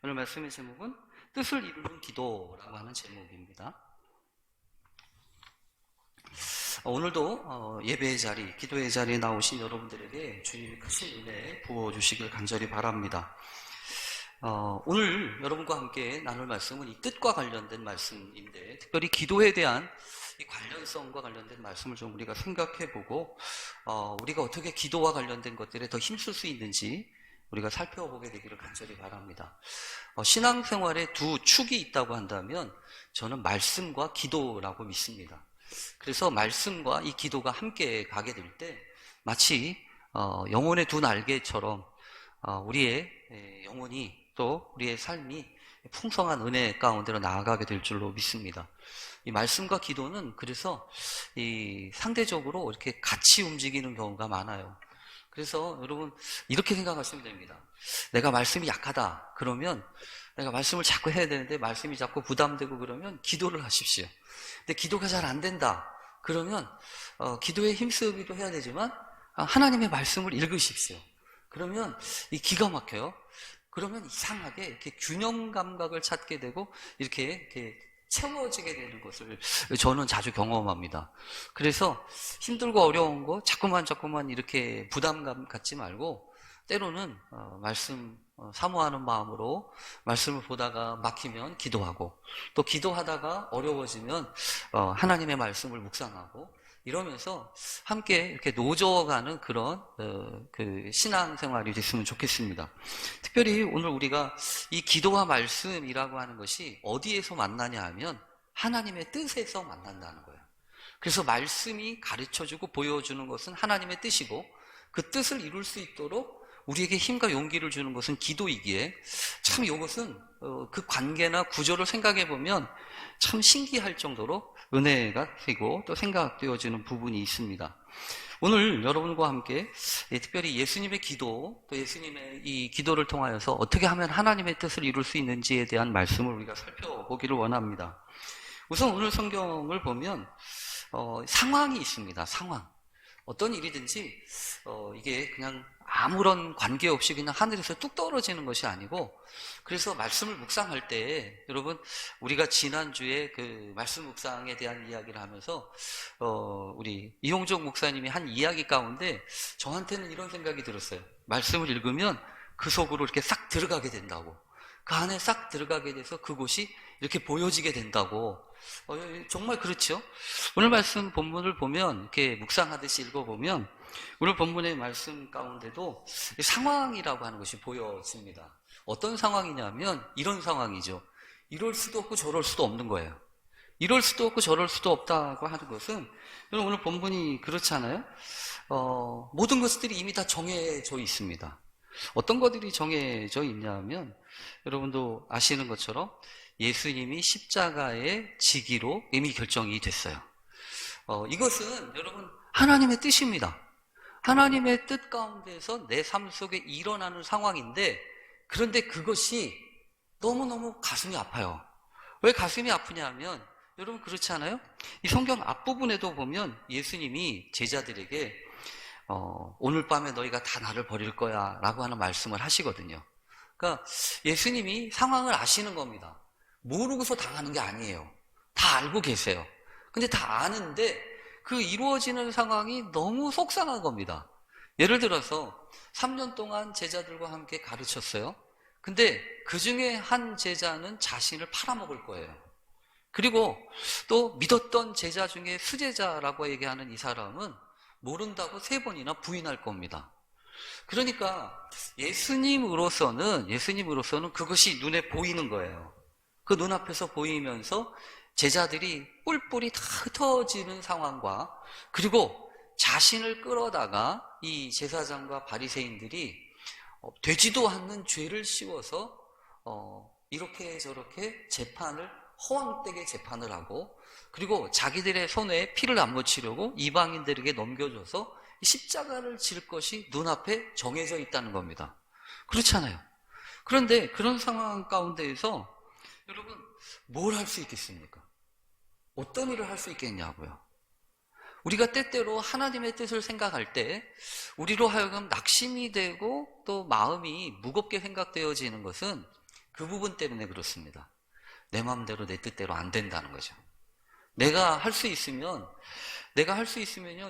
오늘 말씀의 제목은 뜻을 이루는 기도라고 하는 제목입니다. 오늘도 예배의 자리, 기도의 자리에 나오신 여러분들에게 주님이 크신 은혜 부어주시길 간절히 바랍니다. 오늘 여러분과 함께 나눌 말씀은 이 뜻과 관련된 말씀인데, 특별히 기도에 대한 이 관련성과 관련된 말씀을 좀 우리가 생각해보고, 우리가 어떻게 기도와 관련된 것들에 더 힘쓸 수 있는지 우리가 살펴보게 되기를 간절히 바랍니다. 신앙생활에 두 축이 있다고 한다면 저는 말씀과 기도라고 믿습니다. 그래서 말씀과 이 기도가 함께 가게 될 때 마치 영혼의 두 날개처럼 우리의 영혼이 또 우리의 삶이 풍성한 은혜 가운데로 나아가게 될 줄로 믿습니다. 이 말씀과 기도는 그래서 이 상대적으로 이렇게 같이 움직이는 경우가 많아요. 그래서 여러분 이렇게 생각하시면 됩니다. 내가 말씀이 약하다 그러면 내가 말씀을 자꾸 해야 되는데 말씀이 자꾸 부담되고 그러면 기도를 하십시오. 근데 기도가 잘 안 된다 그러면 기도에 힘쓰기도 해야 되지만 하나님의 말씀을 읽으십시오. 그러면 이 기가 막혀요. 그러면 이상하게 이렇게 균형 감각을 찾게 되고 이렇게 채워지게 되는 것을 저는 자주 경험합니다. 그래서 힘들고 어려운 거 자꾸만 이렇게 부담감 갖지 말고 때로는 말씀 사모하는 마음으로 말씀을 보다가 막히면 기도하고 또 기도하다가 어려워지면 하나님의 말씀을 묵상하고 이러면서 함께 이렇게 노져가는 그런 그 신앙생활이 됐으면 좋겠습니다. 특별히 오늘 우리가 이 기도와 말씀이라고 하는 것이 어디에서 만나냐 하면 하나님의 뜻에서 만난다는 거예요. 그래서 말씀이 가르쳐주고 보여주는 것은 하나님의 뜻이고 그 뜻을 이룰 수 있도록 우리에게 힘과 용기를 주는 것은 기도이기에 참 이것은 그 관계나 구조를 생각해 보면 참 신기할 정도로 은혜가 되고 또 생각되어지는 부분이 있습니다. 오늘 여러분과 함께 특별히 예수님의 기도 또 예수님의 이 기도를 통하여서 어떻게 하면 하나님의 뜻을 이룰 수 있는지에 대한 말씀을 우리가 살펴보기를 원합니다. 우선 오늘 성경을 보면 상황이 있습니다. 상황. 어떤 일이든지 이게 그냥 아무런 관계없이 그냥 하늘에서 뚝 떨어지는 것이 아니고, 그래서 말씀을 묵상할 때 여러분 우리가 지난주에 그 말씀 묵상에 대한 이야기를 하면서 우리 이용종 목사님이 한 이야기 가운데 저한테는 이런 생각이 들었어요. 말씀을 읽으면 그 속으로 이렇게 싹 들어가게 된다고, 그 안에 싹 들어가게 돼서 그곳이 이렇게 보여지게 된다고. 정말 그렇죠. 오늘 말씀 본문을 보면 이렇게 묵상하듯이 읽어보면 오늘 본문의 말씀 가운데도 상황이라고 하는 것이 보여집니다. 어떤 상황이냐면 이런 상황이죠. 이럴 수도 없고 저럴 수도 없는 거예요. 이럴 수도 없고 저럴 수도 없다고 하는 것은 오늘 본문이 그렇잖아요. 모든 것들이 이미 다 정해져 있습니다. 어떤 것들이 정해져 있냐면 여러분도 아시는 것처럼 예수님이 십자가에 지기로 이미 결정이 됐어요. 이것은 여러분 하나님의 뜻입니다. 하나님의 뜻 가운데서 내 삶 속에 일어나는 상황인데, 그런데 그것이 너무너무 가슴이 아파요. 왜 가슴이 아프냐 하면 여러분 그렇지 않아요? 이 성경 앞부분에도 보면 예수님이 제자들에게 오늘 밤에 너희가 다 나를 버릴 거야 라고 하는 말씀을 하시거든요. 그러니까 예수님이 상황을 아시는 겁니다. 모르고서 당하는 게 아니에요. 다 알고 계세요. 근데 다 아는데 그 이루어지는 상황이 너무 속상한 겁니다. 예를 들어서 3년 동안 제자들과 함께 가르쳤어요. 근데 그 중에 한 제자는 자신을 팔아먹을 거예요. 그리고 또 믿었던 제자 중에 수제자라고 얘기하는 이 사람은 모른다고 3번이나 부인할 겁니다. 그러니까 예수님으로서는 그것이 눈에 보이는 거예요. 그 눈앞에서 보이면서 제자들이 뿔뿔이 다 흩어지는 상황과, 그리고 자신을 끌어다가 이 제사장과 바리새인들이 되지도 않는 죄를 씌워서 이렇게 저렇게 허황되게 재판을 하고, 그리고 자기들의 손에 피를 안 묻히려고 이방인들에게 넘겨줘서 십자가를 질 것이 눈앞에 정해져 있다는 겁니다. 그렇잖아요. 그런데 그런 상황 가운데에서 여러분 뭘 할 수 있겠습니까? 어떤 일을 할 수 있겠냐고요. 우리가 때때로 하나님의 뜻을 생각할 때 우리로 하여금 낙심이 되고 또 마음이 무겁게 생각되어지는 것은 그 부분 때문에 그렇습니다. 내 마음대로 내 뜻대로 안 된다는 거죠. 내가 할 수 있으면요,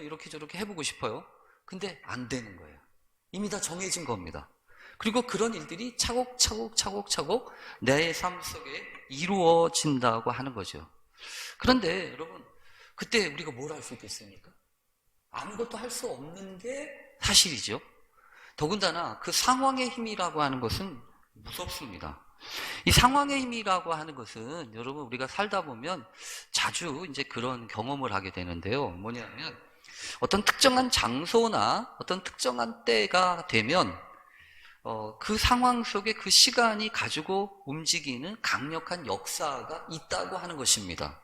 이렇게 저렇게 해보고 싶어요. 근데 안 되는 거예요. 이미 다 정해진 겁니다. 그리고 그런 일들이 차곡차곡 내 삶 속에 이루어진다고 하는 거죠. 그런데 여러분, 그때 우리가 뭘 할 수 있겠습니까? 아무것도 할 수 없는 게 사실이죠. 더군다나 그 상황의 힘이라고 하는 것은 무섭습니다. 이 상황의 힘이라고 하는 것은 여러분, 우리가 살다 보면 자주 이제 그런 경험을 하게 되는데요. 뭐냐면 어떤 특정한 장소나 어떤 특정한 때가 되면 그 상황 속에 그 시간이 가지고 움직이는 강력한 역사가 있다고 하는 것입니다.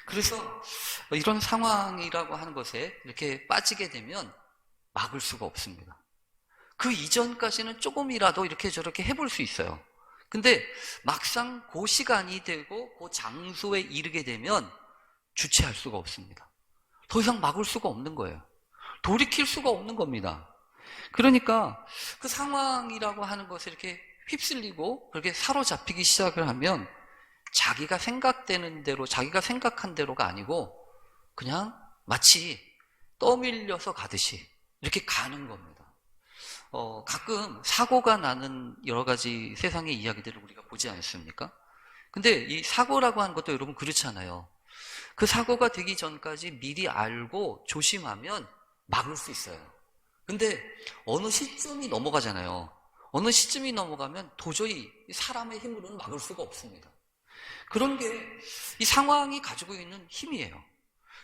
그래서 이런 상황이라고 하는 것에 이렇게 빠지게 되면 막을 수가 없습니다. 그 이전까지는 조금이라도 이렇게 저렇게 해볼 수 있어요. 근데 막상 그 시간이 되고 그 장소에 이르게 되면 주체할 수가 없습니다. 더 이상 막을 수가 없는 거예요. 돌이킬 수가 없는 겁니다. 그러니까 그 상황이라고 하는 것에 이렇게 휩쓸리고 그렇게 사로잡히기 시작을 하면 자기가 생각되는 대로, 자기가 생각한 대로가 아니고 그냥 마치 떠밀려서 가듯이 이렇게 가는 겁니다. 가끔 사고가 나는 여러 가지 세상의 이야기들을 우리가 보지 않습니까? 근데 이 사고라고 하는 것도 여러분 그렇잖아요. 그 사고가 되기 전까지 미리 알고 조심하면 막을 수 있어요. 근데 어느 시점이 넘어가잖아요. 어느 시점이 넘어가면 도저히 사람의 힘으로는 막을 수가 없습니다. 그런 게 이 상황이 가지고 있는 힘이에요.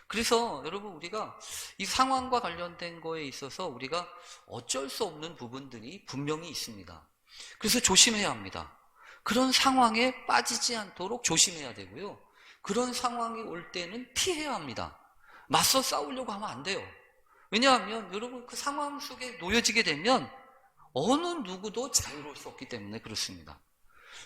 그래서 여러분, 우리가 이 상황과 관련된 거에 있어서 우리가 어쩔 수 없는 부분들이 분명히 있습니다. 그래서 조심해야 합니다. 그런 상황에 빠지지 않도록 조심해야 되고요. 그런 상황이 올 때는 피해야 합니다. 맞서 싸우려고 하면 안 돼요. 왜냐하면 여러분, 그 상황 속에 놓여지게 되면 어느 누구도 자유로울 수 없기 때문에 그렇습니다.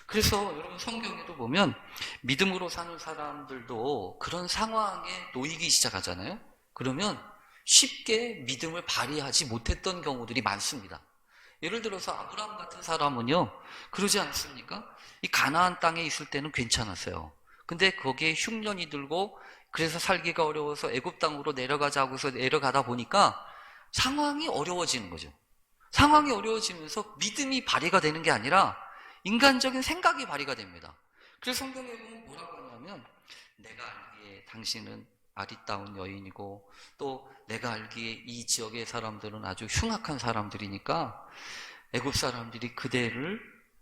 그래서 여러분, 성경에도 보면 믿음으로 사는 사람들도 그런 상황에 놓이기 시작하잖아요. 그러면 쉽게 믿음을 발휘하지 못했던 경우들이 많습니다. 예를 들어서 아브라함 같은 사람은요, 그러지 않습니까? 이 가나안 땅에 있을 때는 괜찮았어요. 근데 거기에 흉년이 들고 그래서 살기가 어려워서 애굽 땅으로 내려가자고 해서 내려가다 보니까 상황이 어려워지는 거죠. 상황이 어려워지면서 믿음이 발휘가 되는 게 아니라 인간적인 생각이 발휘가 됩니다. 그래서 성경에 보면 뭐라고 하냐면, 내가 알기에 당신은 아리따운 여인이고 또 내가 알기에 이 지역의 사람들은 아주 흉악한 사람들이니까 애굽 사람들이 그대를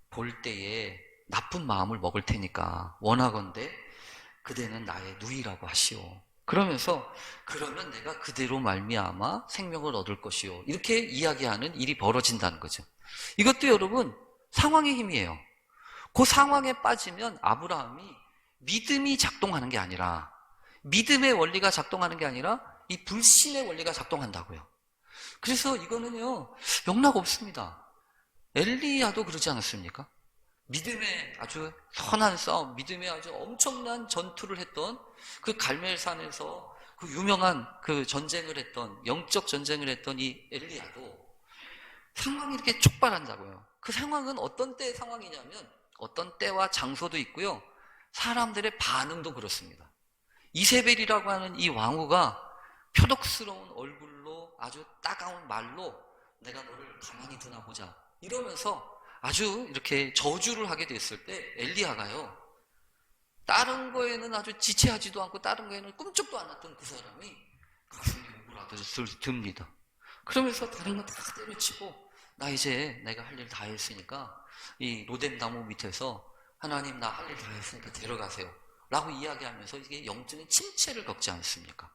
볼 때에 나쁜 마음을 먹을 테니까 원하건대 그대는 나의 누이라고 하시오. 그러면서 그러면 내가 그대로 말미암아 생명을 얻을 것이오. 이렇게 이야기하는 일이 벌어진다는 거죠. 이것도 여러분, 상황의 힘이에요. 그 상황에 빠지면 아브라함이 믿음이 작동하는 게 아니라, 믿음의 원리가 작동하는 게 아니라 이 불신의 원리가 작동한다고요. 그래서 이거는요, 영락 없습니다. 엘리야도 그러지 않았습니까? 믿음의 아주 선한 싸움, 믿음의 아주 엄청난 전투를 했던 그 갈멜산에서 그 유명한 그 전쟁을 했던, 영적 전쟁을 했던 이 엘리야도 상황이 이렇게 촉발한다고요. 그 상황은 어떤 때의 상황이냐면 어떤 때와 장소도 있고요. 사람들의 반응도 그렇습니다. 이세벨이라고 하는 이 왕후가 표독스러운 얼굴로 아주 따가운 말로 내가 너를 가만히 두나 보자 이러면서 아주 이렇게 저주를 하게 됐을 때 엘리야가요, 다른 거에는 아주 지체하지도 않고 다른 거에는 꿈쩍도 안 했던 그 사람이 가슴이 오그라들습니다. 그러면서 다른 거 다 때려치고 나 이제 내가 할 일 다 했으니까 이 로뎀 나무 밑에서 하나님 나 할 일 다 했으니까 데려가세요 라고 이야기하면서 이게 영적인 침체를 겪지 않습니까?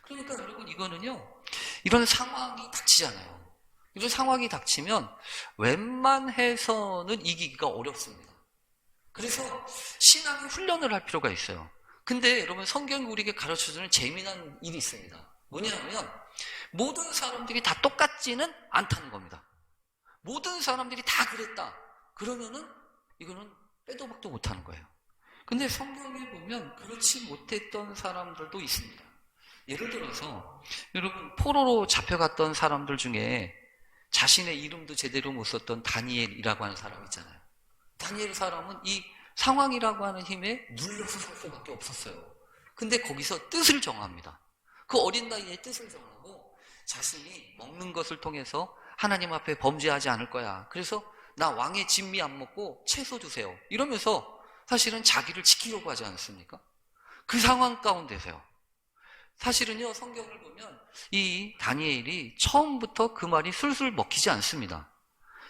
그러니까 여러분, 이거는요, 이런 상황이 닥치잖아요. 이런 상황이 닥치면 웬만해서는 이기기가 어렵습니다. 그래서 신앙의 훈련을 할 필요가 있어요. 근데 여러분, 성경이 우리에게 가르쳐주는 재미난 일이 있습니다. 뭐냐면 모든 사람들이 다 똑같지는 않다는 겁니다. 모든 사람들이 다 그랬다 그러면은 이거는 빼도 박도 못하는 거예요. 근데 성경에 보면 그렇지 못했던 사람들도 있습니다. 예를 들어서 여러분, 포로로 잡혀갔던 사람들 중에 자신의 이름도 제대로 못 썼던 다니엘이라고 하는 사람 있잖아요. 다니엘 사람은 이 상황이라고 하는 힘에 눌려서 살 수밖에 없었어요. 근데 거기서 뜻을 정합니다. 그 어린 나이에 뜻을 정하고 자신이 먹는 것을 통해서 하나님 앞에 범죄하지 않을 거야. 그래서 나 왕의 진미 안 먹고 채소 주세요. 이러면서 사실은 자기를 지키려고 하지 않습니까? 그 상황 가운데서요. 사실은요, 성경을 보면 이 다니엘이 처음부터 그 말이 술술 먹히지 않습니다.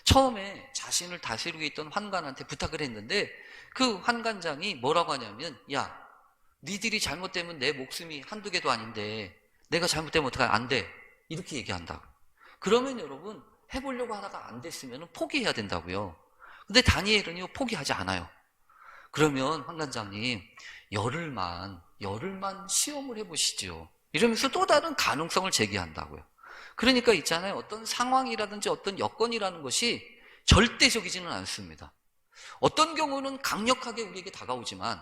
처음에 자신을 다스리고 있던 환관한테 부탁을 했는데 그 환관장이 뭐라고 하냐면, 야, 니들이 잘못되면 내 목숨이 한두 개도 아닌데 내가 잘못되면 어떡하냐? 안 돼. 이렇게 얘기한다고. 그러면 여러분, 해보려고 하다가 안 됐으면 포기해야 된다고요. 근데 다니엘은요, 포기하지 않아요. 그러면 환관장님, 열흘만 시험을 해보시죠. 이러면서 또 다른 가능성을 제기한다고요. 그러니까 있잖아요. 어떤 상황이라든지 어떤 여건이라는 것이 절대적이지는 않습니다. 어떤 경우는 강력하게 우리에게 다가오지만,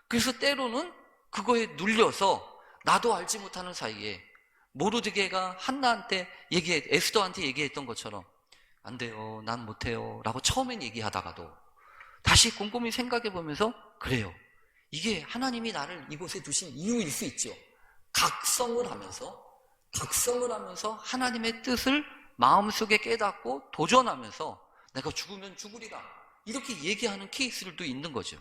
그래서 때로는 그거에 눌려서 나도 알지 못하는 사이에 모르드게가 한나한테 에스더한테 얘기했던 것처럼 안 돼요, 난 못해요 라고 처음엔 얘기하다가도 다시 곰곰이 생각해 보면서, 그래요, 이게 하나님이 나를 이곳에 두신 이유일 수 있죠. 각성을 하면서 하나님의 뜻을 마음속에 깨닫고 도전하면서 내가 죽으면 죽으리라 이렇게 얘기하는 케이스들도 있는 거죠.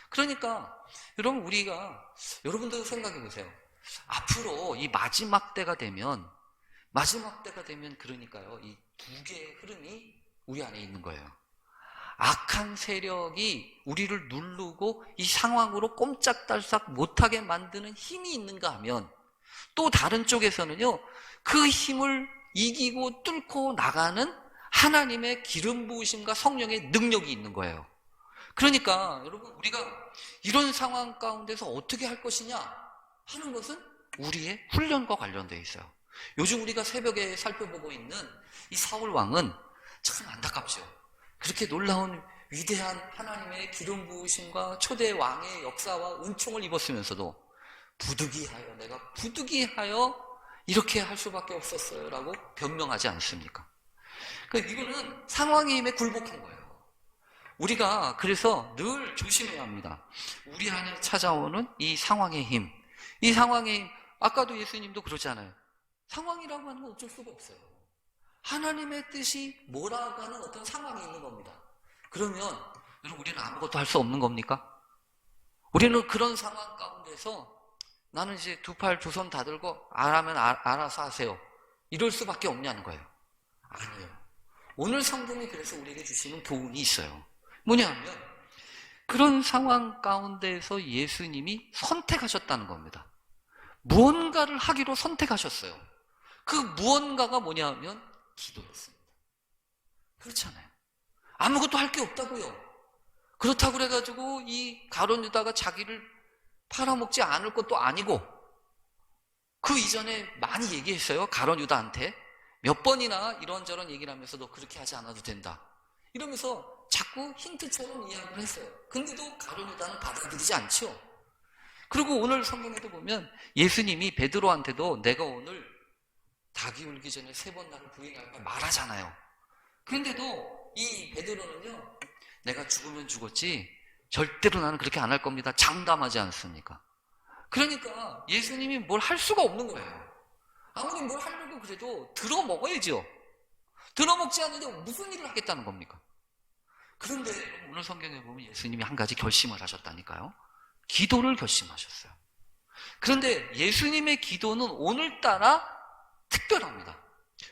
그러니까 여러분들 생각해 보세요. 앞으로 이 마지막 때가 되면 그러니까요, 이 두 개의 흐름이 우리 안에 있는 거예요. 악한 세력이 우리를 누르고 이 상황으로 꼼짝달싹 못하게 만드는 힘이 있는가 하면, 또 다른 쪽에서는요, 그 힘을 이기고 뚫고 나가는 하나님의 기름 부으심과 성령의 능력이 있는 거예요. 그러니까 여러분, 우리가 이런 상황 가운데서 어떻게 할 것이냐 하는 것은 우리의 훈련과 관련되어 있어요. 요즘 우리가 새벽에 살펴보고 있는 이 사울 왕은 참 안타깝죠. 그렇게 놀라운 위대한 하나님의 기름 부으심과 초대 왕의 역사와 은총을 입었으면서도 내가 부득이하여 이렇게 할 수밖에 없었어요 라고 변명하지 않습니까? 그러니까 이거는 상황의 힘에 굴복한 거예요. 우리가 그래서 늘 조심해야 합니다. 우리 안에 찾아오는 이 상황의 힘, 아까도 예수님도 그러잖아요. 상황이라고 하는 건 어쩔 수가 없어요. 하나님의 뜻이 몰아가는 어떤 상황이 있는 겁니다. 그러면 여러분, 우리는 아무것도 할 수 없는 겁니까? 우리는 그런 상황 가운데서 나는 이제 두 팔 두 손 다 들고 알아면 알아서 하세요, 이럴 수밖에 없냐는 거예요. 아니에요. 오늘 성경이 그래서 우리에게 주시는 교훈이 있어요. 뭐냐면 그런 상황 가운데에서 예수님이 선택하셨다는 겁니다. 무언가를 하기로 선택하셨어요. 그 무언가가 뭐냐면 기도였습니다. 그렇잖아요. 아무것도 할 게 없다고요. 그렇다고 그래가지고 이 가룟 유다가 자기를 팔아먹지 않을 것도 아니고, 그 이전에 많이 얘기했어요. 가룟 유다한테 몇 번이나 이런저런 얘기를 하면서 너 그렇게 하지 않아도 된다 이러면서 자꾸 힌트처럼 이야기를 했어요. 근데도 가룟 유다는 받아들이지 않죠. 그리고 오늘 성경에도 보면 예수님이 베드로한테도 내가 오늘 닭이 울기 전에 3번 나를 부인할 걸 말하잖아요. 그런데도 이 베드로는요, 내가 죽으면 죽었지 절대로 나는 그렇게 안 할 겁니다, 장담하지 않습니까? 그러니까 예수님이 뭘 할 수가 없는 거예요. 아무리 뭘 하려고 그래도 들어먹어야죠. 들어먹지 않는데 무슨 일을 하겠다는 겁니까? 그런데 오늘 성경에 보면 예수님이 한 가지 결심을 하셨다니까요. 기도를 결심하셨어요. 그런데 예수님의 기도는 오늘따라 특별합니다.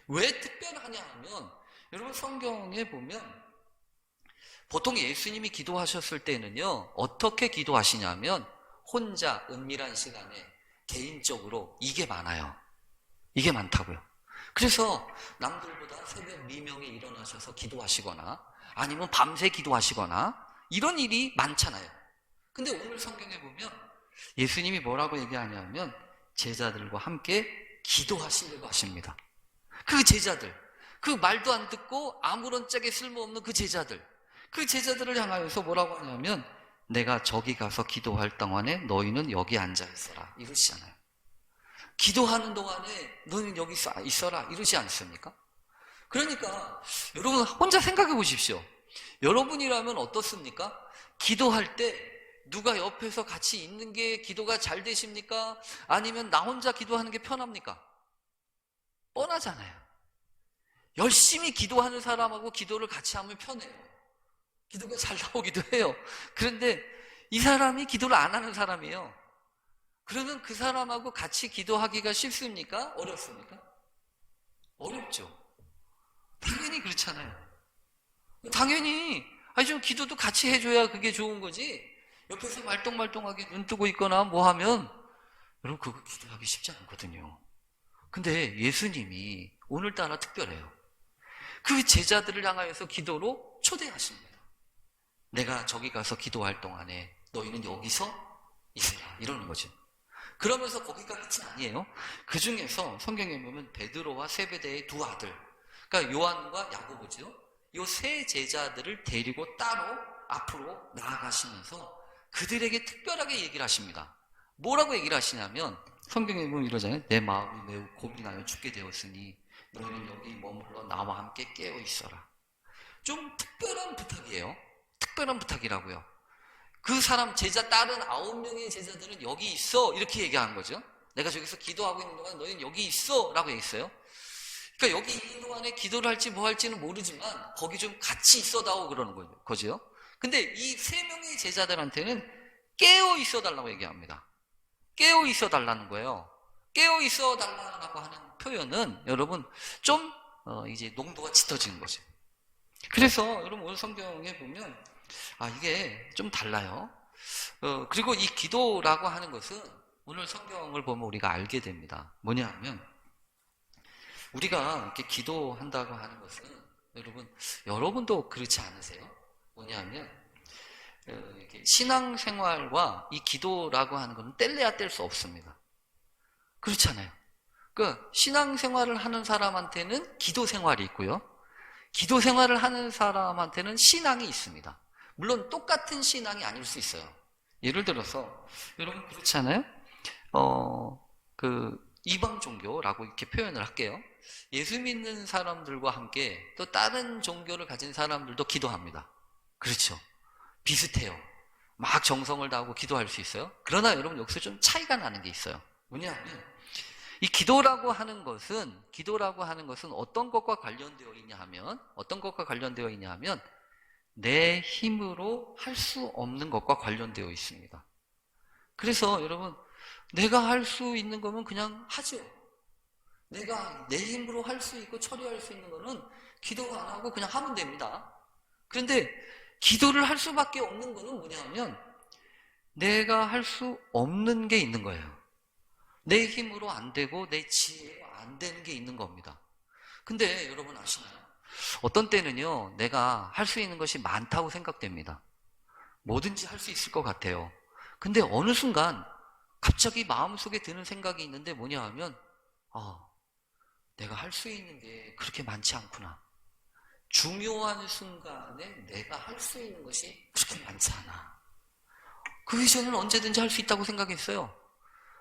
왜 특별하냐 하면, 여러분 성경에 보면 보통 예수님이 기도하셨을 때는요, 어떻게 기도하시냐면 혼자 은밀한 시간에 개인적으로 이게 많아요. 이게 많다고요. 그래서 남들보다 새벽 미명에 일어나셔서 기도하시거나 아니면 밤새 기도하시거나 이런 일이 많잖아요. 근데 오늘 성경에 보면 예수님이 뭐라고 얘기하냐면 제자들과 함께 기도하시려고 하십니다. 그 제자들, 그 말도 안 듣고 아무런 짝에 쓸모없는 그 제자들을 향하여서 뭐라고 하냐면 내가 저기 가서 기도할 동안에 너희는 여기 앉아 있어라 이러시잖아요. 기도하는 동안에 너희는 여기 있어라 이러지 않습니까? 그러니까 여러분 혼자 생각해 보십시오. 여러분이라면 어떻습니까? 기도할 때 누가 옆에서 같이 있는 게 기도가 잘 되십니까? 아니면 나 혼자 기도하는 게 편합니까? 뻔하잖아요. 열심히 기도하는 사람하고 기도를 같이 하면 편해요. 기도가 잘 나오기도 해요. 그런데 이 사람이 기도를 안 하는 사람이에요. 그러면 그 사람하고 같이 기도하기가 쉽습니까? 어렵습니까? 어렵죠. 당연히 그렇잖아요. 당연히 좀 기도도 같이 해줘야 그게 좋은 거지. 옆에서 말똥말똥하게 눈 뜨고 있거나 뭐 하면 여러분 그거 기도하기 쉽지 않거든요. 근데 예수님이 오늘따라 특별해요. 그 제자들을 향하여서 기도로 초대하십니다. 내가 저기 가서 기도할 동안에 너희는 여기서 있으라 이러는 거죠. 그러면서 거기가 끝이 아니에요. 그 중에서 성경에 보면 베드로와 세베대의 두 아들, 그러니까 요한과 야고보죠. 이 세 제자들을 데리고 따로 앞으로 나아가시면서 그들에게 특별하게 얘기를 하십니다. 뭐라고 얘기를 하시냐면 성경에 보면 이러잖아요. 내 마음이 매우 고민하여 죽게 되었으니 너희는 여기 머물러 나와 함께 깨어 있어라. 좀 특별한 부탁이에요. 특별한 부탁이라고요. 그 사람 제자 다른 9명의 제자들은 여기 있어 이렇게 얘기한 거죠. 내가 저기서 기도하고 있는 동안 너희는 여기 있어 라고 얘기했어요. 그러니까 여기 있는 동안에 기도를 할지 뭐 할지는 모르지만 거기 좀 같이 있어다오 그러는 거죠. 근데 이 3명의 제자들한테는 깨어 있어 달라고 얘기합니다. 깨어 있어 달라는 거예요. 깨어 있어 달라고 하는 표현은 여러분 좀 이제 농도가 짙어지는 거죠. 그래서 여러분 오늘 성경에 보면 이게 좀 달라요. 그리고 이 기도라고 하는 것은 오늘 성경을 보면 우리가 알게 됩니다. 뭐냐 하면 우리가 이렇게 기도한다고 하는 것은 여러분도 그렇지 않으세요? 뭐냐 하면 신앙생활과 이 기도라고 하는 것은 뗄래야 뗄 수 없습니다. 그렇잖아요. 그러니까 신앙생활을 하는 사람한테는 기도생활이 있고요. 기도생활을 하는 사람한테는 신앙이 있습니다. 물론 똑같은 신앙이 아닐 수 있어요. 예를 들어서 여러분 그렇지 않아요? 이방 종교라고 이렇게 표현을 할게요. 예수 믿는 사람들과 함께 또 다른 종교를 가진 사람들도 기도합니다. 그렇죠. 비슷해요. 막 정성을 다하고 기도할 수 있어요. 그러나 여러분 여기서 좀 차이가 나는 게 있어요. 뭐냐면 이 기도라고 하는 것은 어떤 것과 관련되어 있냐 하면 내 힘으로 할 수 없는 것과 관련되어 있습니다. 그래서 여러분 내가 할 수 있는 거면 그냥 하죠. 내가 내 힘으로 할 수 있고 처리할 수 있는 거는 기도 안 하고 그냥 하면 됩니다. 그런데 기도를 할 수밖에 없는 거는 뭐냐면 내가 할 수 없는 게 있는 거예요. 내 힘으로 안 되고 내 지혜로 안 되는 게 있는 겁니다. 근데 여러분 아시나요? 어떤 때는요 내가 할 수 있는 것이 많다고 생각됩니다. 뭐든지 할 수 있을 것 같아요. 근데 어느 순간 갑자기 마음속에 드는 생각이 있는데 뭐냐 하면 내가 할 수 있는 게 그렇게 많지 않구나. 중요한 순간에 내가 할 수 있는 것이 그렇게 많지 않아. 그 이전에는 언제든지 할 수 있다고 생각했어요.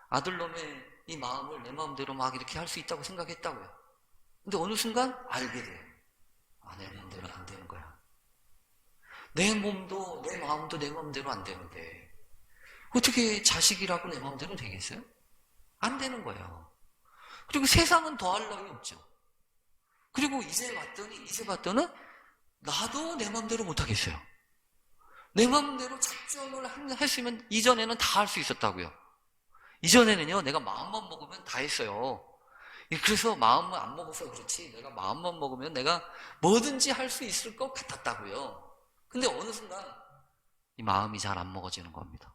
아들놈의 이 마음을 내 마음대로 막 이렇게 할 수 있다고 생각했다고요. 근데 어느 순간 알게 돼요. 내 마음대로 안 되는 거야. 내 몸도 내 마음도 내 마음대로 안 되는데 어떻게 자식이라고 내 마음대로 되겠어요? 안 되는 거예요. 그리고 세상은 더할 나위 없죠. 그리고 이제 봤더니 나도 내 마음대로 못하겠어요. 내 마음대로 작정을 했으면 이전에는 다 할 수 있었다고요. 이전에는요 내가 마음만 먹으면 다 했어요. 그래서 마음을 안 먹어서 그렇지 내가 마음만 먹으면 내가 뭐든지 할 수 있을 것 같았다고요. 근데 어느 순간 이 마음이 잘 안 먹어지는 겁니다.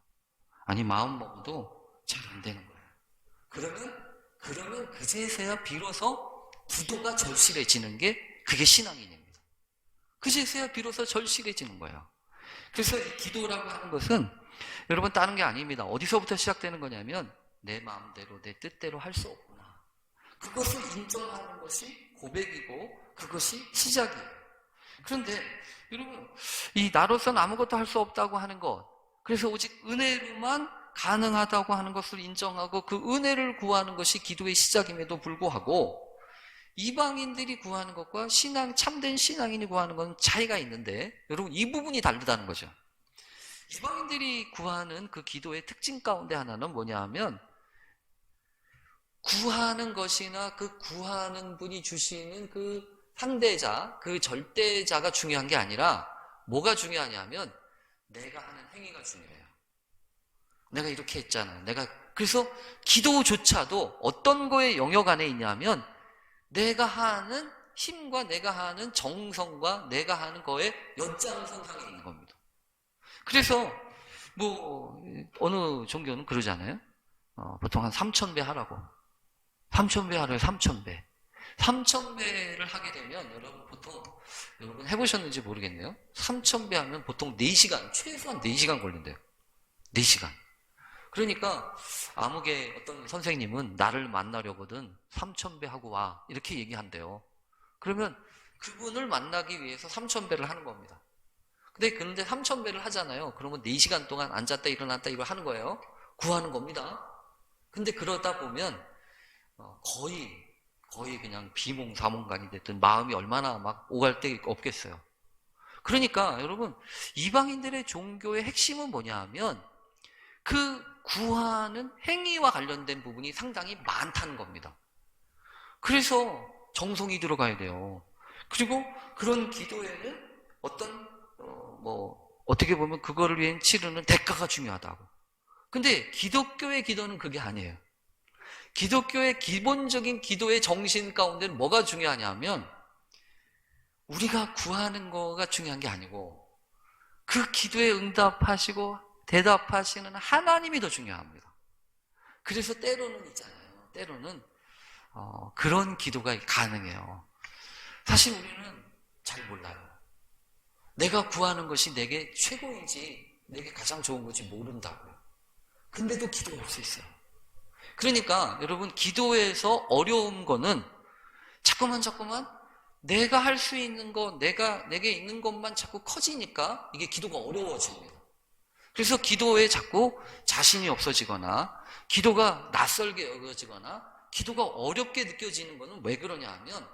아니 마음 먹어도 잘 안 되는 거예요. 그러면 그제서야 비로소 구도가 절실해지는 게 그게 신앙인입니다. 그제서야 비로소 절실해지는 거예요. 그래서 이 기도라고 하는 것은 여러분 다른 게 아닙니다. 어디서부터 시작되는 거냐면 내 마음대로 내 뜻대로 할 수 없구나. 그것을 인정하는 것이 고백이고 그것이 시작이에요. 그런데 여러분 이 나로서는 아무것도 할 수 없다고 하는 것, 그래서 오직 은혜로만 가능하다고 하는 것을 인정하고 그 은혜를 구하는 것이 기도의 시작임에도 불구하고 이방인들이 구하는 것과 참된 신앙인이 구하는 건 차이가 있는데, 여러분, 이 부분이 다르다는 거죠. 이방인들이 구하는 그 기도의 특징 가운데 하나는 뭐냐 하면, 구하는 것이나 그 구하는 분이 주시는 그 상대자, 그 절대자가 중요한 게 아니라 뭐가 중요하냐면 내가 하는 행위가 중요해요. 내가 이렇게 했잖아. 그래서 기도조차도 어떤 거에 영역 안에 있냐면 내가 하는 힘과 내가 하는 정성과 내가 하는 거에 연장선상에 있는 겁니다. 그래서 어느 종교는 그러잖아요. 보통 한 3,000배 하라고. 3,000배 하래요. 3,000배. 3,000배를 하게 되면 여러분 해보셨는지 모르겠네요. 3,000배 하면 보통 4시간, 최소한 4시간 걸린대요. 4시간. 그러니까 암흑의 어떤 선생님은 나를 만나려거든 3,000배 하고 와 이렇게 얘기한대요. 그러면 그분을 만나기 위해서 3,000배를 하는 겁니다. 근데 3,000배를 하잖아요. 그러면 4시간 동안 앉았다 일어났다 이걸 하는 거예요. 구하는 겁니다. 근데 그러다 보면 거의 그냥 비몽사몽간이 됐든 마음이 얼마나 막 오갈 데 없겠어요. 그러니까 여러분, 이방인들의 종교의 핵심은 뭐냐 하면 그 구하는 행위와 관련된 부분이 상당히 많다는 겁니다. 그래서 정성이 들어가야 돼요. 그리고 그런 기도에는 어떻게 보면 그거를 위해 치르는 대가가 중요하다고. 근데 기독교의 기도는 그게 아니에요. 기독교의 기본적인 기도의 정신 가운데는 뭐가 중요하냐면 우리가 구하는 거가 중요한 게 아니고 그 기도에 응답하시고 대답하시는 하나님이 더 중요합니다. 그래서 때로는 그런 기도가 가능해요. 사실 우리는 잘 몰라요. 내가 구하는 것이 내게 최고인지 내게 가장 좋은 건지 모른다고요. 근데도 기도가 올 수 있어요. 그러니까 여러분, 기도에서 어려운 거는 자꾸만 내가 할 수 있는 거, 내게 있는 것만 자꾸 커지니까 이게 기도가 어려워집니다. 그래서 기도에 자꾸 자신이 없어지거나 기도가 낯설게 여겨지거나 기도가 어렵게 느껴지는 거는 왜 그러냐 하면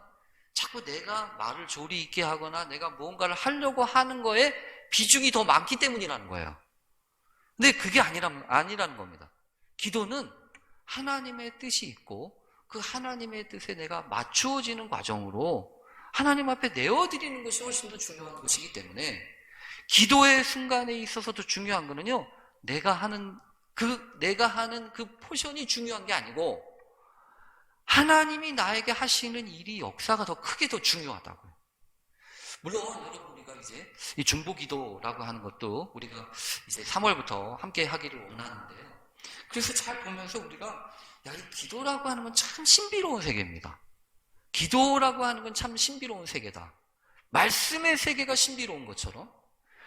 자꾸 내가 말을 조리 있게 하거나 내가 무언가를 하려고 하는 거에 비중이 더 많기 때문이라는 거예요. 근데 그게 아니라는 겁니다. 기도는 하나님의 뜻이 있고 그 하나님의 뜻에 내가 맞추어지는 과정으로 하나님 앞에 내어드리는 것이 훨씬 더 중요한 것이기 때문에 기도의 순간에 있어서도 중요한 거는요, 내가 하는 그 포션이 중요한 게 아니고 하나님이 나에게 하시는 일이 역사가 더 크게 더 중요하다고요. 물론 여러분, 우리가 이제 이 중보기도라고 하는 것도 우리가 이제 3월부터 함께 하기를 원하는데요. 그래서 잘 보면서 우리가 이 기도라고 하는 건 참 신비로운 세계입니다. 기도라고 하는 건 참 신비로운 세계다. 말씀의 세계가 신비로운 것처럼.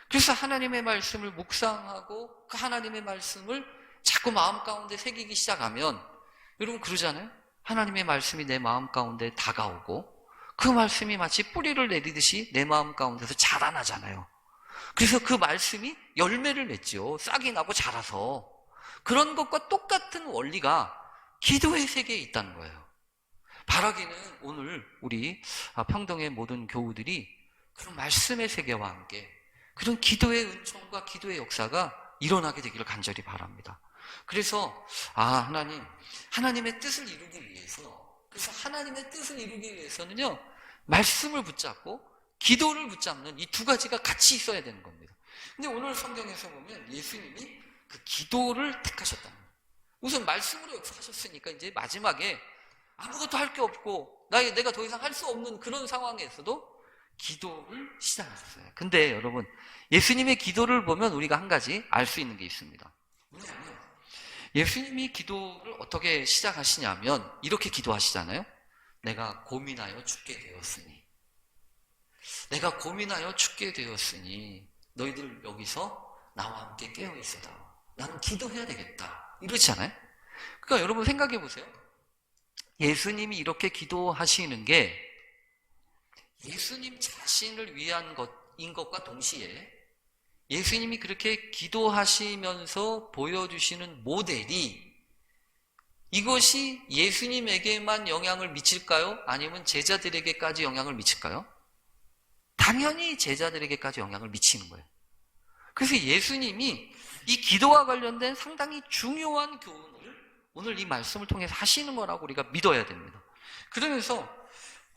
그래서 하나님의 말씀을 묵상하고 그 하나님의 말씀을 자꾸 마음 가운데 새기기 시작하면 여러분 그러잖아요. 하나님의 말씀이 내 마음 가운데 다가오고 그 말씀이 마치 뿌리를 내리듯이 내 마음 가운데서 자라나잖아요. 그래서 그 말씀이 열매를 맺죠. 싹이 나고 자라서. 그런 것과 똑같은 원리가 기도의 세계에 있다는 거예요. 바라기는 오늘 우리 평동의 모든 교우들이 그런 말씀의 세계와 함께 그런 기도의 은총과 기도의 역사가 일어나게 되기를 간절히 바랍니다. 그래서 하나님의 뜻을 이루기 위해서는요, 말씀을 붙잡고 기도를 붙잡는 이 두 가지가 같이 있어야 되는 겁니다. 근데 오늘 성경에서 보면 예수님이 그 기도를 택하셨다는 거예요. 우선 말씀으로 역사하셨으니까 이제 마지막에 아무것도 할 게 없고 내가 더 이상 할 수 없는 그런 상황에서도 기도를 시작하셨어요. 근데 여러분, 예수님의 기도를 보면 우리가 한 가지 알 수 있는 게 있습니다. 뭐냐면 예수님이 기도를 어떻게 시작하시냐면 이렇게 기도하시잖아요. 내가 고민하여 죽게 되었으니 너희들 여기서 나와 함께 깨어 있어라. 나는 기도해야 되겠다. 이러지 않아요? 그러니까 여러분 생각해 보세요. 예수님이 이렇게 기도하시는 게 예수님 자신을 위한 것인 것과 동시에 예수님이 그렇게 기도하시면서 보여주시는 모델이 이것이 예수님에게만 영향을 미칠까요? 아니면 제자들에게까지 영향을 미칠까요? 당연히 제자들에게까지 영향을 미치는 거예요. 그래서 예수님이 이 기도와 관련된 상당히 중요한 교훈을 오늘 이 말씀을 통해서 하시는 거라고 우리가 믿어야 됩니다. 그러면서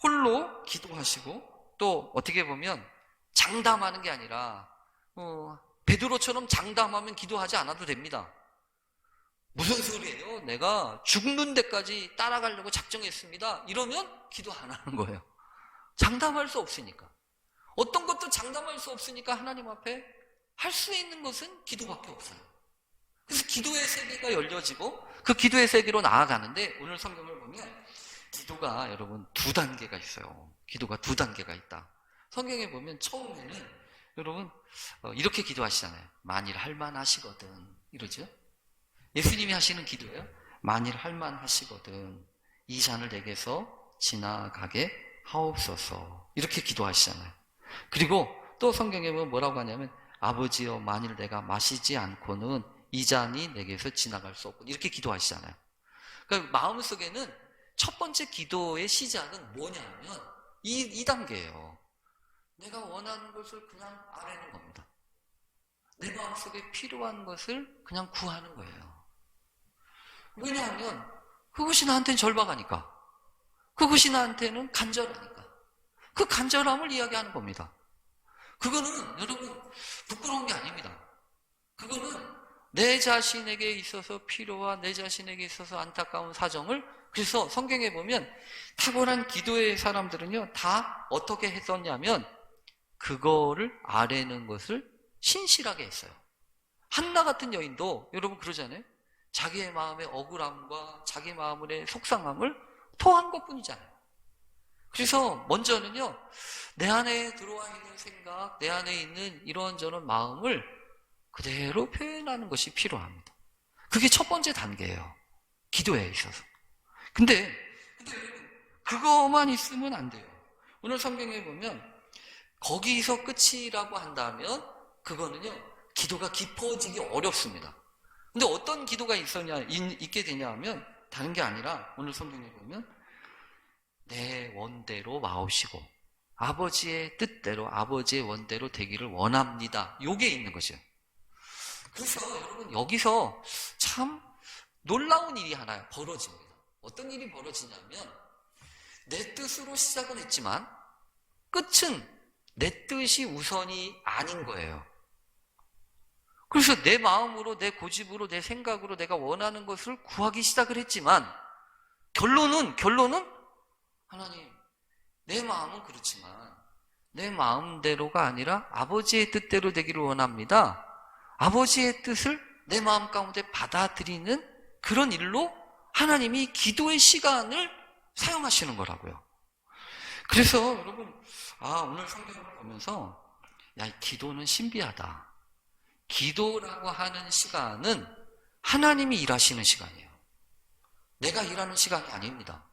홀로 기도하시고 또 어떻게 보면 장담하는 게 아니라 베드로처럼 장담하면 기도하지 않아도 됩니다. 무슨 소리예요? 내가 죽는 데까지 따라가려고 작정했습니다. 이러면 기도 안 하는 거예요. 장담할 수 없으니까. 어떤 것도 장담할 수 없으니까 하나님 앞에 할 수 있는 것은 기도밖에 없어요. 그래서 기도의 세계가 열려지고 그 기도의 세계로 나아가는데 오늘 성경을 보면 기도가 여러분 두 단계가 있어요. 기도가 두 단계가 있다. 성경에 보면 처음에는 여러분 이렇게 기도하시잖아요. 만일 할만하시거든 이러죠. 예수님이 하시는 기도예요. 만일 할만하시거든 이 잔을 내게서 지나가게 하옵소서 이렇게 기도하시잖아요. 그리고 또 성경에 보면 뭐라고 하냐면 아버지여 만일 내가 마시지 않고는 이 잔이 내게서 지나갈 수 없고 이렇게 기도하시잖아요. 그러니까 마음속에는 첫 번째 기도의 시작은 뭐냐면 이 단계예요. 내가 원하는 것을 그냥 아뢰는 겁니다. 내 마음속에 필요한 것을 그냥 구하는 거예요. 왜냐하면 그것이 나한테는 절박하니까, 그것이 나한테는 간절하니까, 그 간절함을 이야기하는 겁니다. 그거는 여러분 부끄러운 게 아닙니다. 그거는 내 자신에게 있어서 필요와 내 자신에게 있어서 안타까운 사정을, 그래서 성경에 보면 탁월한 기도의 사람들은요 다 어떻게 했었냐면 그거를 아뢰는 것을 신실하게 했어요. 한나 같은 여인도 여러분 그러잖아요. 자기의 마음의 억울함과 자기 마음의 속상함을 토한 것뿐이잖아요. 그래서 먼저는요 내 안에 들어와 있는 생각, 내 안에 있는 이런저런 마음을 그대로 표현하는 것이 필요합니다. 그게 첫 번째 단계예요. 기도에 있어서. 근데 그거만 있으면 안 돼요. 오늘 성경에 보면 거기서 끝이라고 한다면 그거는요 기도가 깊어지기 어렵습니다. 근데 어떤 기도가 있게 되냐 하면 다른 게 아니라 오늘 성경에 보면 내 원대로 마옵시고 아버지의 뜻대로 아버지의 원대로 되기를 원합니다. 요게 있는 거죠. 그래서 여러분 여기서 참 놀라운 일이 하나 벌어집니다. 어떤 일이 벌어지냐면 내 뜻으로 시작은 했지만 끝은 내 뜻이 우선이 아닌 거예요. 그래서 내 마음으로, 내 고집으로, 내 생각으로 내가 원하는 것을 구하기 시작을 했지만 결론은 하나님, 내 마음은 그렇지만 내 마음대로가 아니라 아버지의 뜻대로 되기를 원합니다. 아버지의 뜻을 내 마음 가운데 받아들이는 그런 일로 하나님이 기도의 시간을 사용하시는 거라고요. 그래서 여러분 오늘 성경을 보면서 이 기도는 신비하다. 기도라고 하는 시간은 하나님이 일하시는 시간이에요. 내가 일하는 시간이 아닙니다.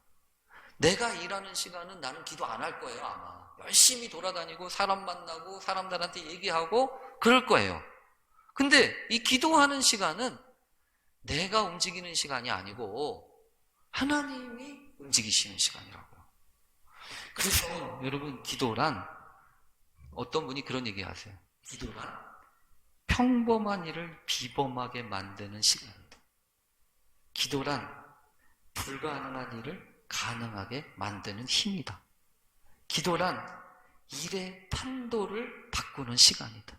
내가 일하는 시간은 나는 기도 안 할 거예요. 아마 열심히 돌아다니고 사람 만나고 사람들한테 얘기하고 그럴 거예요. 근데 이 기도하는 시간은 내가 움직이는 시간이 아니고 하나님이 움직이시는 시간이라고요. 그래서 여러분 기도란 어떤 분이 그런 얘기 하세요. 기도란 평범한 일을 비범하게 만드는 시간입니다. 기도란 불가능한 일을 가능하게 만드는 힘이다. 기도란 일의 판도를 바꾸는 시간이다.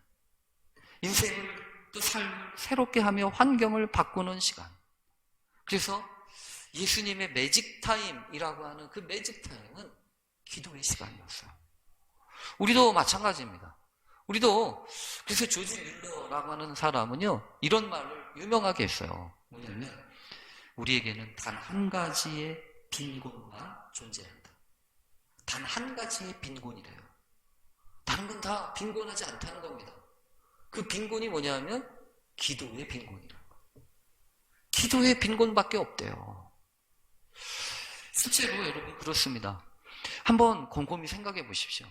인생을 또 삶을 새롭게 하며 환경을 바꾸는 시간. 그래서 예수님의 매직타임이라고 하는 그 매직타임은 기도의 시간이었어요. 우리도 마찬가지입니다. 우리도 그래서 조지 뮬러라고 하는 사람은요 이런 말을 유명하게 했어요. 뭐냐면 우리에게는 단 한 가지의 빈곤만 존재한다. 단 한 가지의 빈곤이래요. 다른 건 다 빈곤하지 않다는 겁니다. 그 빈곤이 뭐냐면 기도의 빈곤이라고. 기도의 빈곤밖에 없대요. 실제로 여러분 그렇습니다. 한번 곰곰이 생각해 보십시오.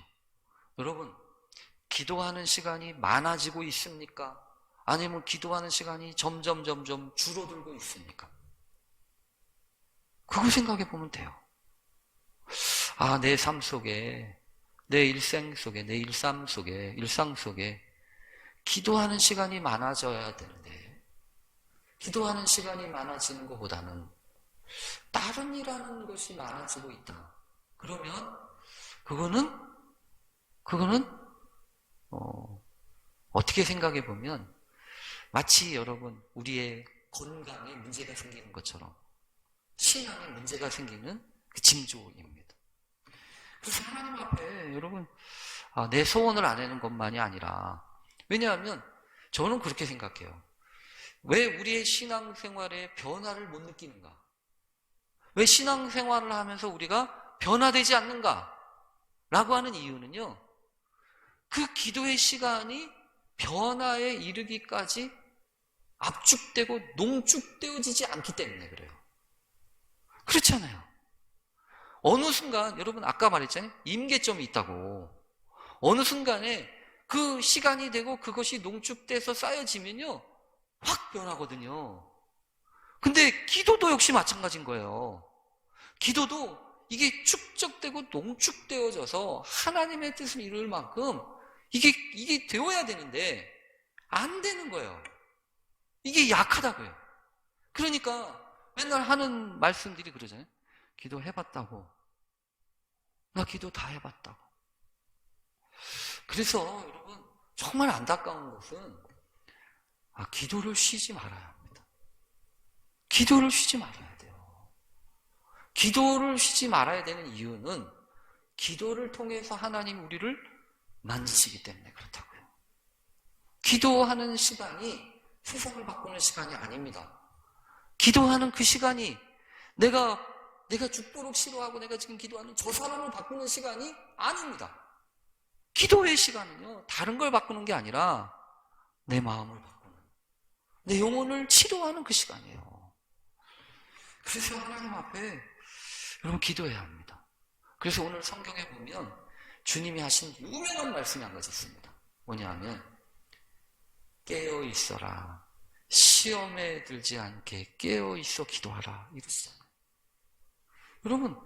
여러분 기도하는 시간이 많아지고 있습니까? 아니면 기도하는 시간이 점점 줄어들고 있습니까? 그거 생각해 보면 돼요. 아, 내 삶 속에, 내 일생 속에, 내 일상 속에 기도하는 시간이 많아져야 되는데, 기도하는 시간이 많아지는 것보다는 다른 일하는 것이 많아지고 있다. 그러면 그거는 어떻게 생각해 보면 마치 여러분 우리의 건강에 문제가 생기는 것처럼 신앙에 문제가 생기는 그 징조입니다. 그래서 하나님 앞에 여러분 내 소원을 안 하는 것만이 아니라, 왜냐하면 저는 그렇게 생각해요. 왜 우리의 신앙생활에 변화를 못 느끼는가? 왜 신앙생활을 하면서 우리가 변화되지 않는가? 라고 하는 이유는요, 그 기도의 시간이 변화에 이르기까지 압축되고 농축되어지지 않기 때문에 그래요. 그렇잖아요. 어느 순간, 여러분 아까 말했잖아요. 임계점이 있다고. 어느 순간에 그 시간이 되고 그것이 농축돼서 쌓여지면요, 확 변하거든요. 근데 기도도 역시 마찬가지인 거예요. 기도도 이게 축적되고 농축되어져서 하나님의 뜻을 이룰 만큼 이게 되어야 되는데 안 되는 거예요. 이게 약하다고요. 그러니까 맨날 하는 말씀들이 그러잖아요. 기도해봤다고. 나 기도 다 해봤다고. 그래서 여러분 정말 안타까운 것은 기도를 쉬지 말아야 합니다. 기도를 쉬지 말아야 돼요. 기도를 쉬지 말아야 되는 이유는 기도를 통해서 하나님 우리를 만지시기 때문에 그렇다고요. 기도하는 시간이 세상을 바꾸는 시간이 아닙니다. 기도하는 그 시간이 내가 죽도록 싫어하고 내가 지금 기도하는 저 사람을 바꾸는 시간이 아닙니다. 기도의 시간은요, 다른 걸 바꾸는 게 아니라 내 마음을 바꾸는, 내 영혼을 치료하는 그 시간이에요. 그래서 하나님 앞에 여러분 기도해야 합니다. 그래서 오늘 성경에 보면 주님이 하신 유명한 말씀이 한 가지 있습니다. 뭐냐면 깨어 있어라, 시험에 들지 않게 깨어 있어 기도하라, 이러시잖아요. 여러분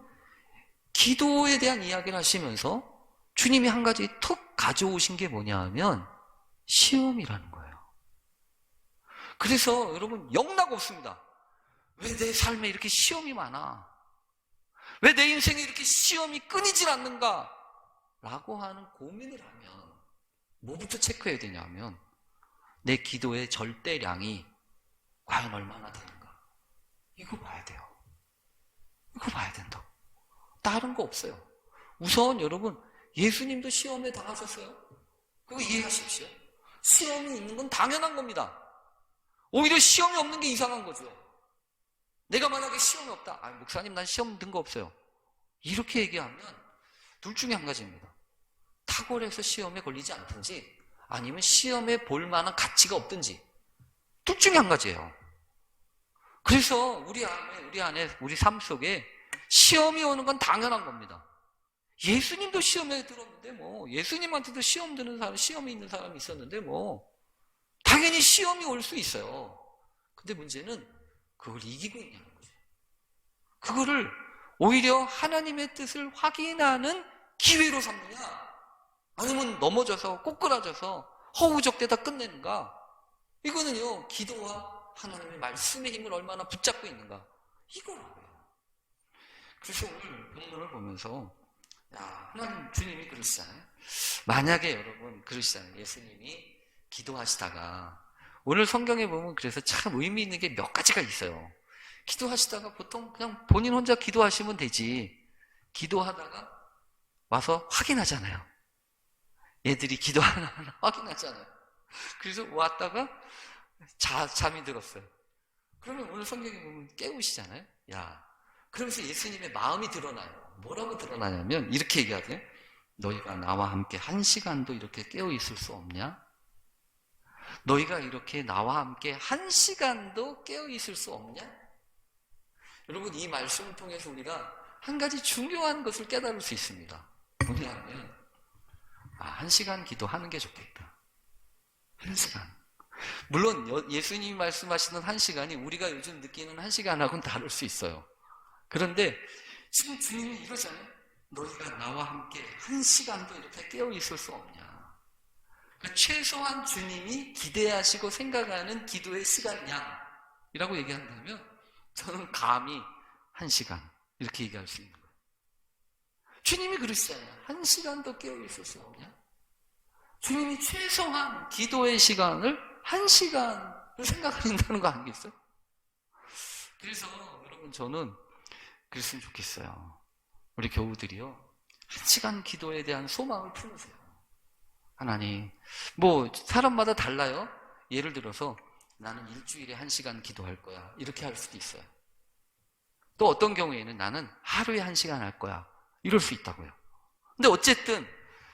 기도에 대한 이야기를 하시면서 주님이 한 가지 툭 가져오신 게 뭐냐 하면 시험이라는 거예요. 그래서 여러분 영락 없습니다. 왜 내 삶에 이렇게 시험이 많아? 왜 내 인생에 이렇게 시험이 끊이질 않는가? 라고 하는 고민을 하면 뭐부터 체크해야 되냐면 내 기도의 절대량이 과연 얼마나 되는가? 이거 봐야 돼요. 이거 봐야 된다고. 다른 거 없어요. 우선 여러분 예수님도 시험에 당하셨어요. 그거 이해하십시오. 시험이 있는 건 당연한 겁니다. 오히려 시험이 없는 게 이상한 거죠. 내가 만약에 시험이 없다. 목사님 난 시험 든 거 없어요. 이렇게 얘기하면 둘 중에 한 가지입니다. 탁월해서 시험에 걸리지 않든지 아니면 시험에 볼 만한 가치가 없든지 둘 중에 한 가지예요. 그래서 우리 안에 우리 삶 속에 시험이 오는 건 당연한 겁니다. 예수님도 시험에 들었는데 예수님한테도 시험이 있는 사람이 있었는데 당연히 시험이 올 수 있어요. 근데 문제는 그걸 이기고 있냐는 거죠. 그거를 오히려 하나님의 뜻을 확인하는 기회로 삼느냐, 아니면 넘어져서 꼬꾸라져서 허우적대다 끝내는가? 이거는요, 기도와 하나님의 말씀의 힘을 얼마나 붙잡고 있는가, 이거라고요. 그래서 오늘 본문을 보면서 하나님 주님이 그러시잖아요. 만약에 여러분 그러시잖아요. 예수님이 기도하시다가, 오늘 성경에 보면 그래서 참 의미 있는 게 몇 가지가 있어요. 기도하시다가 보통 그냥 본인 혼자 기도하시면 되지, 기도하다가 와서 확인하잖아요. 애들이 기도하나 확인하잖아요. 그래서 왔다가 잠이 들었어요. 그러면 오늘 성경에 보면 깨우시잖아요. 그러면서 예수님의 마음이 드러나요. 뭐라고 드러나냐면 이렇게 얘기하세요. 너희가 나와 함께 1시간도 이렇게 깨어 있을 수 없냐? 너희가 이렇게 나와 함께 1시간도 깨어 있을 수 없냐? 여러분 이 말씀을 통해서 우리가 한 가지 중요한 것을 깨달을 수 있습니다. 뭐냐면 1시간 기도하는 게 좋겠다. 1시간. 물론 예수님이 말씀하시는 1시간이 우리가 요즘 느끼는 1시간하고는 다를 수 있어요. 그런데 지금 주님이 이러잖아요. 너희가 나와 함께 한 시간도 이렇게 깨어 있을 수 없냐. 그러니까 최소한 주님이 기대하시고 생각하는 기도의 시간 양이라고 얘기한다면 저는 감히 한 시간 이렇게 얘기할 수 있는 거예요. 주님이 그러시잖아요. 한 시간도 깨어 있을 수 없냐. 주님이 최소한 기도의 시간을 한 시간을 생각하신다는 거 아니겠어요? 그래서 여러분 저는 그랬으면 좋겠어요. 우리 교우들이요, 한 시간 기도에 대한 소망을 품으세요. 하나님, 뭐 사람마다 달라요. 예를 들어서 나는 일주일에 한 시간 기도할 거야 이렇게 할 수도 있어요. 또 어떤 경우에는 나는 하루에 한 시간 할 거야 이럴 수 있다고요. 근데 어쨌든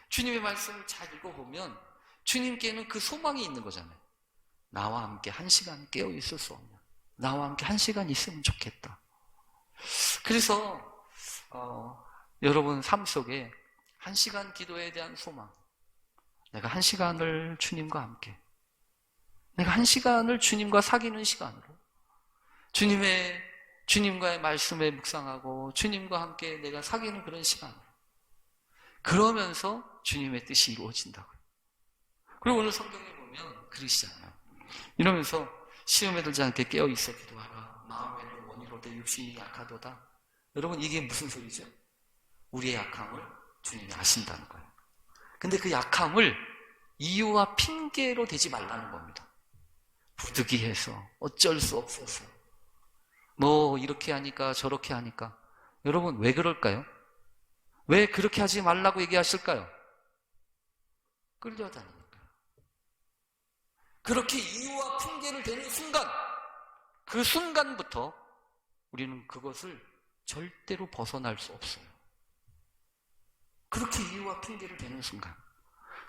주님의 말씀을 잘 읽어보면 주님께는 그 소망이 있는 거잖아요. 나와 함께 한 시간 깨어 있을 수 없냐. 나와 함께 한 시간 있으면 좋겠다. 그래서 여러분 삶 속에 한 시간 기도에 대한 소망, 내가 한 시간을 주님과 함께, 내가 한 시간을 주님과 사귀는 시간으로, 주님과의 말씀에 묵상하고 주님과 함께 내가 사귀는 그런 시간으로, 그러면서 주님의 뜻이 이루어진다고요. 그리고 오늘 성경에 보면 그러시잖아요. 이러면서 시험에 들지 않게 깨어 있어 기도하라. 마음에는 원이로되 육신이 약하도다. 여러분 이게 무슨 소리죠? 우리의 약함을 주님이 아신다는 거예요. 근데 그 약함을 이유와 핑계로 대지 말라는 겁니다. 부득이해서 어쩔 수 없어서 뭐 이렇게 하니까 저렇게 하니까. 여러분 왜 그럴까요? 왜 그렇게 하지 말라고 얘기하실까요? 끌려다니니까. 그렇게 이유와 핑계를 대는 순간, 그 순간부터 우리는 그것을 절대로 벗어날 수 없어요. 그렇게 이유와 핑계를 대는 순간,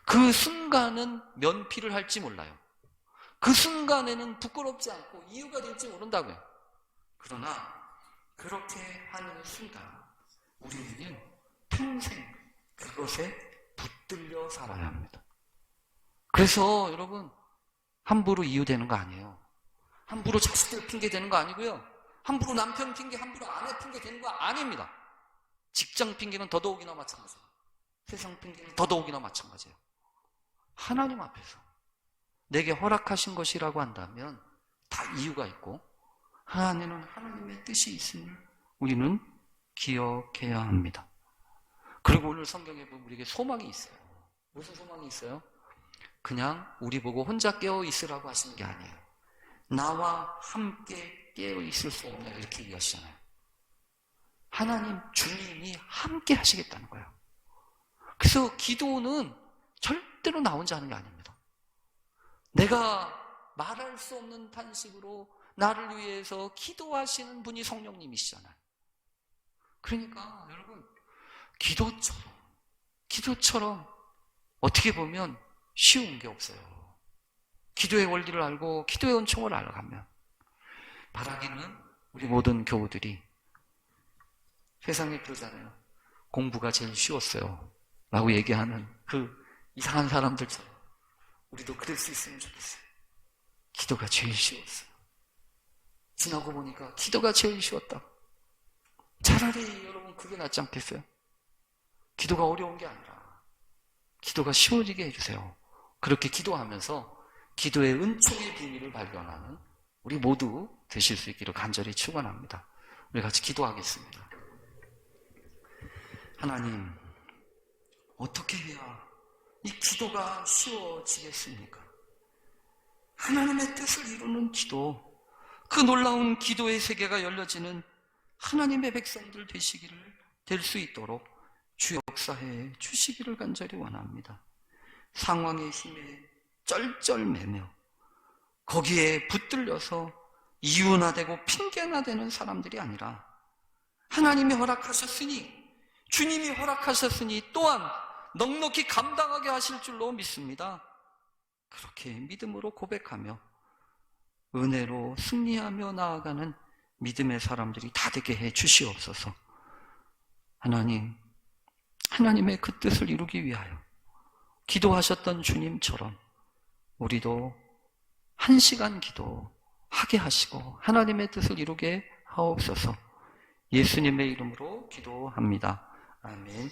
그 순간은 면피를 할지 몰라요. 그 순간에는 부끄럽지 않고 이유가 될지 모른다고요. 그러나 그렇게 하는 순간 우리는요 평생 그것에 붙들려 살아야 합니다. 그래서 여러분 함부로 이유되는 거 아니에요. 함부로 자식들 핑계 대는 거 아니고요. 함부로 남편 핑계, 함부로 아내 핑계 대는 거 아닙니다. 직장 핑계는 더더욱이나 마찬가지예요. 세상 핑계는 더더욱이나 마찬가지예요. 하나님 앞에서 내게 허락하신 것이라고 한다면 다 이유가 있고 하나님은 하나님의 뜻이 있음을 우리는 기억해야 합니다. 그리고 오늘 성경에 보면 우리에게 소망이 있어요. 무슨 소망이 있어요? 그냥 우리 보고 혼자 깨어 있으라고 하시는 게 아니에요. 나와 함께 깨어 있을 수 없냐 이렇게 얘기하시잖아요. 하나님 주님이 함께 하시겠다는 거예요. 그래서 기도는 절대로 나 혼자 하는 게 아닙니다. 내가 말할 수 없는 탄식으로 나를 위해서 기도하시는 분이 성령님이시잖아요. 그러니까 여러분 기도처럼 어떻게 보면 쉬운 게 없어요. 기도의 원리를 알고 기도의 은총을 알아가면 바라기는 우리 모든 교우들이 세상에 그러잖아요. 공부가 제일 쉬웠어요 라고 얘기하는 그 이상한 사람들처럼 우리도 그럴 수 있으면 좋겠어요. 기도가 제일 쉬웠어요. 지나고 보니까 기도가 제일 쉬웠다. 차라리 여러분 그게 낫지 않겠어요? 기도가 어려운 게 아니라 기도가 쉬워지게 해주세요. 그렇게 기도하면서 기도의 은총의 비밀을 발견하는 우리 모두 되실 수 있기를 간절히 축원합니다. 우리 같이 기도하겠습니다. 하나님, 어떻게 해야 이 기도가 쉬워지겠습니까? 하나님의 뜻을 이루는 기도, 그 놀라운 기도의 세계가 열려지는 하나님의 백성들 될 수 있도록 주 역사해 주시기를 간절히 원합니다. 상황의 힘에 쩔쩔매며 거기에 붙들려서 이유나 되고 핑계나 되는 사람들이 아니라 하나님이 허락하셨으니, 주님이 허락하셨으니 또한 넉넉히 감당하게 하실 줄로 믿습니다. 그렇게 믿음으로 고백하며 은혜로 승리하며 나아가는 믿음의 사람들이 다 되게 해 주시옵소서. 하나님, 하나님의 그 뜻을 이루기 위하여 기도하셨던 주님처럼 우리도 1시간 기도하게 하시고 하나님의 뜻을 이루게 하옵소서. 예수님의 이름으로 기도합니다. 아멘.